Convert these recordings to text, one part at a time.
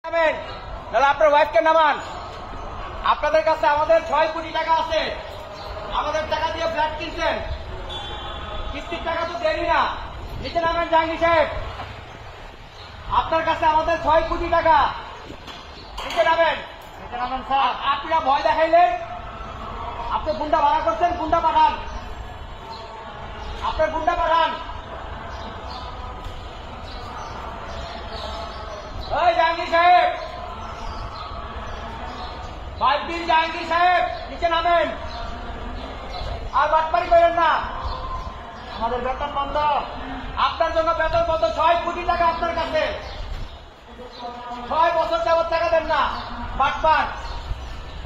তাহলে আপনার ওয়াইফকে নামান। আপনাদের কাছে আমাদের 6 কোটি টাকা আছে, আমাদের টাকা দিয়ে ফ্ল্যাট কিনছেন, কিস্তির টাকা তো দেরি না। নিচে নামেন জাহাঙ্গীর সাহেব, আপনার কাছে আমাদের 6 কোটি টাকা। নিচে নামেন, নিচে নামেন স্যার। আপনারা ভয় দেখাইলেন, আপনি গুন্ডা ভাড়া করছেন, গুন্ডা পাঠান, আপনার গুন্ডা পাঠান। ওই জাহাঙ্গীর সাহেব, 5 দিন জাহাঙ্গীর সাহেব, নিচে নামেন, আর বাটপারি করেন না। আমাদের বেতন বন্ধ, আপনার জন্য বেতন বন্ধ। 6 কোটি টাকা আপনার কাছে, 6 বছর যাবত টাকা দেন না, বাটপার।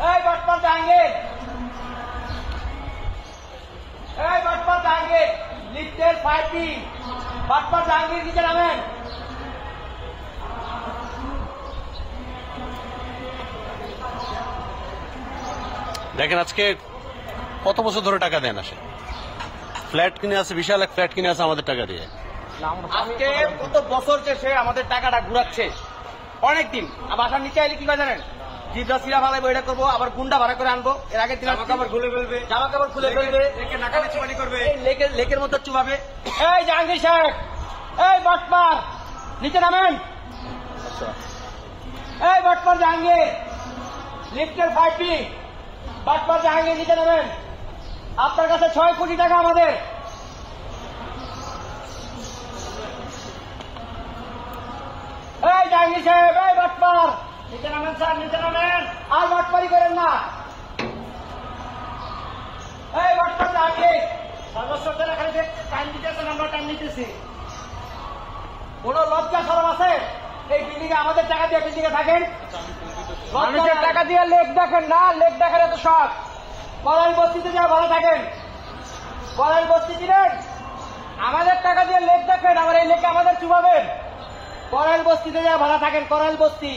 এই বাটপার জাহাঙ্গীর, এই বাটপার জাহাঙ্গীর, লিফটের 5 দিন বাটপার জাহাঙ্গীর, নিচে নামেন। দেখেন আজকে কত বছর ধরে টাকা দেন আসে, ফ্ল্যাট কিনে আছে, বিশাল এক ফ্ল্যাট কিনে আছে আমাদের টাকা দিয়ে। আজকে কত বছর যে সে আমাদের টাকাটা ঘুরাচ্ছে, অনেকদিন। বাসার নিচে আইলে কি করে জানেন, জিদ্রা সিরা ভালো বইটা করবো, আবার গুন্ডা ভাড়া করে আনবো। এর আগে জামা কাপড় খুলে ফেলবে, জামা কাপড় খুলে ফেলবে, লেকের মধ্যে চুবাবে। এই জাহাঙ্গীর সাহেব, এই বাটপার, নিচে নামেন। এই বাটপার জাহাঙ্গীর, লিফটের 5 দিন বাটপার জাহাঙ্গীর, নিচে নামেন। আপনার কাছে 6 কোটি টাকা আমাদের। এই জাহাঙ্গীর সাহেব, এই বাটপার, নিচে নামেন স্যার, নিচে নামেন, আর বাটপারি করেন না। এই বাটপার জাহাঙ্গীর, সর্বস্বদের এখানে যে টাইম দিতেছেন, আমরা টাইম নিতেছি। কোন লজ্জা শরম আছে? এই বিল্ডিং এ আমাদের টাকা দিয়ে বিল্ডিং এ থাকেন, মানুষের টাকা দিয়ে লেক দেখেন না, লেক দেখার এত শখ। করাল বস্তিতে যা ভালো থাকেন, করাল বস্তি চিনেন? আমাদের টাকা দিয়ে লেক দেখেন, আবার এই লেকে আমাদের চুবাবেন। করাল বস্তিতে যা ভাড়া থাকেন, করাল বস্তি।